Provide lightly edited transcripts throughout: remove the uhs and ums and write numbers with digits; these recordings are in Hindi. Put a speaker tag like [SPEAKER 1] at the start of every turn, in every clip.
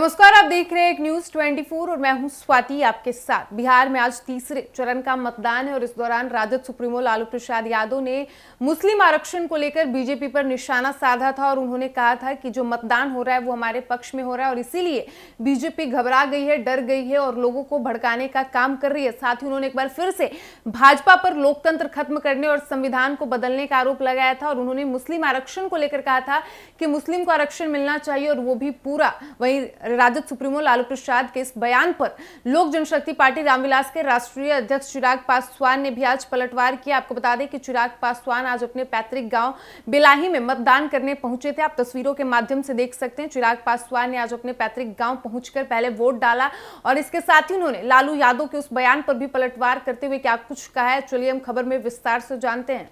[SPEAKER 1] नमस्कार, आप देख रहे हैं एक न्यूज 24 और मैं हूं स्वाति आपके साथ। बिहार में आज तीसरे चरण का मतदान है और इस दौरान राजद सुप्रीमो लालू प्रसाद यादव ने मुस्लिम आरक्षण को लेकर बीजेपी पर निशाना साधा था और उन्होंने कहा था कि जो मतदान हो रहा है वो हमारे पक्ष में हो रहा है और इसीलिए बीजेपी घबरा गई है, डर गई है और लोगों को भड़काने का काम कर रही है। साथ ही उन्होंने एक बार फिर से भाजपा पर लोकतंत्र खत्म करने और संविधान को बदलने का आरोप लगाया था और उन्होंने मुस्लिम आरक्षण को लेकर कहा था कि मुस्लिम को आरक्षण मिलना चाहिए और वो भी पूरा। वहीं राजद सुप्रीमो लालू प्रसाद के इस बयान पर लोक जनशक्ति पार्टी रामविलास के राष्ट्रीय अध्यक्ष चिराग पासवान ने भी आज पलटवार किया। आपको बता दें कि चिराग पासवान आज अपने पैतृक गांव बेलाही में मतदान करने पहुंचे थे। आप तस्वीरों के माध्यम से देख सकते हैं। चिराग पासवान ने आज अपने पैतृक गांव पहुंचकर पहले वोट डाला और इसके साथ ही उन्होंने लालू यादव के उस बयान पर भी पलटवार करते हुए क्या कुछ कहा है, चलिए हम खबर में विस्तार से जानते हैं।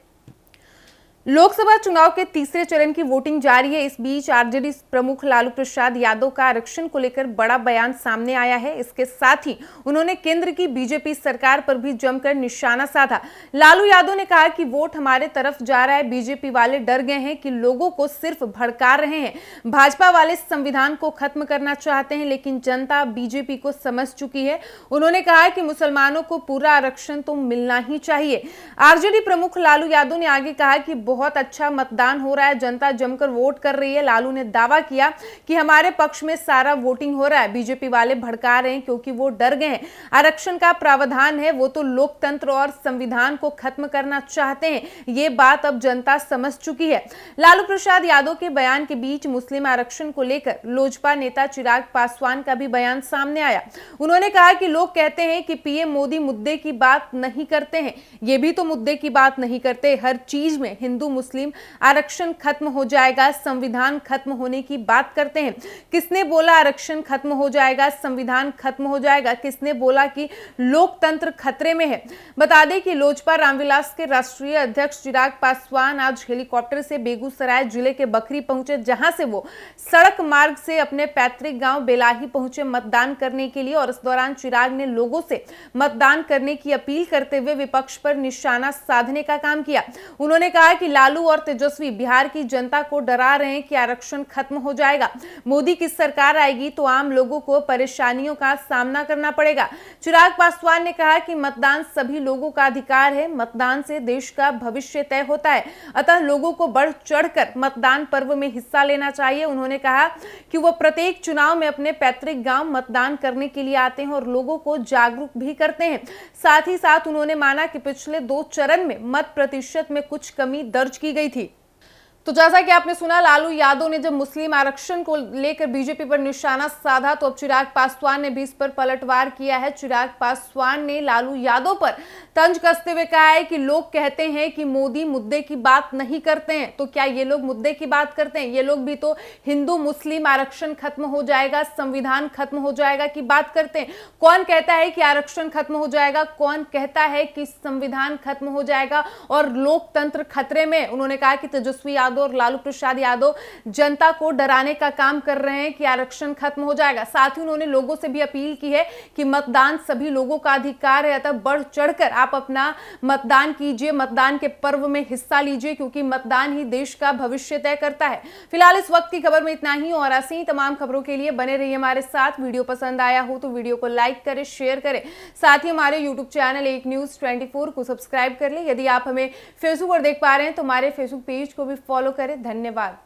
[SPEAKER 1] लोकसभा चुनाव के तीसरे चरण की वोटिंग जारी है। इस बीच आरजेडी प्रमुख लालू प्रसाद यादव का आरक्षण को लेकर बड़ा बयान सामने आया है। इसके साथ ही उन्होंने केंद्र की बीजेपी सरकार पर भी जमकर निशाना साधा। लालू यादव ने कहा कि वोट हमारे तरफ जा रहा है, बीजेपी वाले डर गए हैं कि लोगों को सिर्फ भड़का रहे हैं। भाजपा वाले संविधान को खत्म करना चाहते हैं लेकिन जनता बीजेपी को समझ चुकी है। उन्होंने कहा कि मुसलमानों को पूरा आरक्षण तो मिलना ही चाहिए। आरजेडी प्रमुख लालू यादव ने आगे कहा कि बहुत अच्छा मतदान हो रहा है, जनता जमकर वोट कर रही है। लालू ने दावा किया कि हमारे पक्ष में सारा वोटिंग हो रहा है, बीजेपी वाले भड़का रहे हैं क्योंकि वो डर गए हैं। आरक्षण का प्रावधान है, वो तो लोकतंत्र और संविधान को खत्म करना चाहते हैं। ये बात अब जनता समझ चुकी है। लालू प्रसाद यादव के बयान के बीच मुस्लिम आरक्षण को लेकर लोजपा नेता चिराग पासवान का भी बयान सामने आया। उन्होंने कहा कि लोग कहते हैं कि पीएम मोदी मुद्दे की बात नहीं करते हैं, ये भी तो मुद्दे की बात नहीं करते। हर चीज में हिंदू मुस्लिम आरक्षण खत्म हो जाएगा, संविधान खत्म होने की बात करते हैं। किसने बोला आरक्षण खत्म हो जाएगा, संविधान खत्म हो जाएगा? किसने बोला कि लोकतंत्र खतरे में है? बता दें कि लोजपा रामविलास के राष्ट्रीय अध्यक्ष चिराग पासवान आज हेलीकॉप्टर से बेगूसराय जिले के बखरी पहुंचे, जहां से वो सड़क मार्ग से अपने पैतृक गांव बेलाही पहुंचे मतदान करने के लिए और इस दौरान चिराग ने लोगों से मतदान करने की अपील करते हुए विपक्ष पर निशाना साधने का काम किया। उन्होंने कहा कि लालू और तेजस्वी बिहार की जनता को डरा रहे हैं कि आरक्षण खत्म हो जाएगा, मोदी की सरकार आएगी तो आम लोगों को परेशानियों का सामना करना पड़ेगा। चिराग पासवान ने कहा कि मतदान सभी लोगों का अधिकार है, मतदान से देश का भविष्य तय होता है, अतः लोगों को बढ़ चढ़कर मतदान पर्व में हिस्सा लेना चाहिए। उन्होंने कहा कि वो प्रत्येक चुनाव में अपने पैतृक गांव मतदान करने के लिए आते हैं और लोगों को जागरूक भी करते हैं। साथ ही साथ उन्होंने माना कि पिछले 2 चरण में मत प्रतिशत में कुछ कमी दर्ज की गई थी। तो जैसा कि आपने सुना, लालू यादव ने जब मुस्लिम आरक्षण को लेकर बीजेपी पर निशाना साधा तो अब चिराग पासवान ने भी इस पर पलटवार किया है। चिराग पासवान ने लालू यादव पर तंज कसते हुए कहा है कि लोग कहते हैं कि मोदी मुद्दे की बात नहीं करते हैं, तो क्या ये लोग मुद्दे की बात करते हैं? ये लोग भी तो हिंदू मुस्लिम आरक्षण खत्म हो जाएगा, संविधान खत्म हो जाएगा की बात करते हैं। कौन कहता है कि आरक्षण खत्म हो जाएगा? कौन कहता है कि संविधान खत्म हो जाएगा और लोकतंत्र खतरे में? उन्होंने कहा कि तेजस्वी और लालू प्रसाद यादव जनता को डराने का काम कर रहे हैं कि आरक्षण खत्म हो जाएगा। साथ ही उन्होंने लोगों से भी अपील की है कि मतदान सभी लोगों का अधिकार है, अतः बढ़ चढ़कर आप अपना मतदान कीजिए, मतदान के पर्व में हिस्सा लीजिए क्योंकि मतदान ही देश का भविष्य तय करता है। फिलहाल इस वक्त की खबर में इतना ही और ऐसी ही तमाम खबरों के लिए बने रहिए हमारे साथ। वीडियो पसंद आया हो तो वीडियो को लाइक करें, शेयर करें। साथ ही हमारे यूट्यूब चैनल एक न्यूज 24 को सब्सक्राइब कर ले। यदि आप हमें फेसबुक पर देख पा रहे हैं तो हमारे फेसबुक पेज को भी फॉलो करें। धन्यवाद।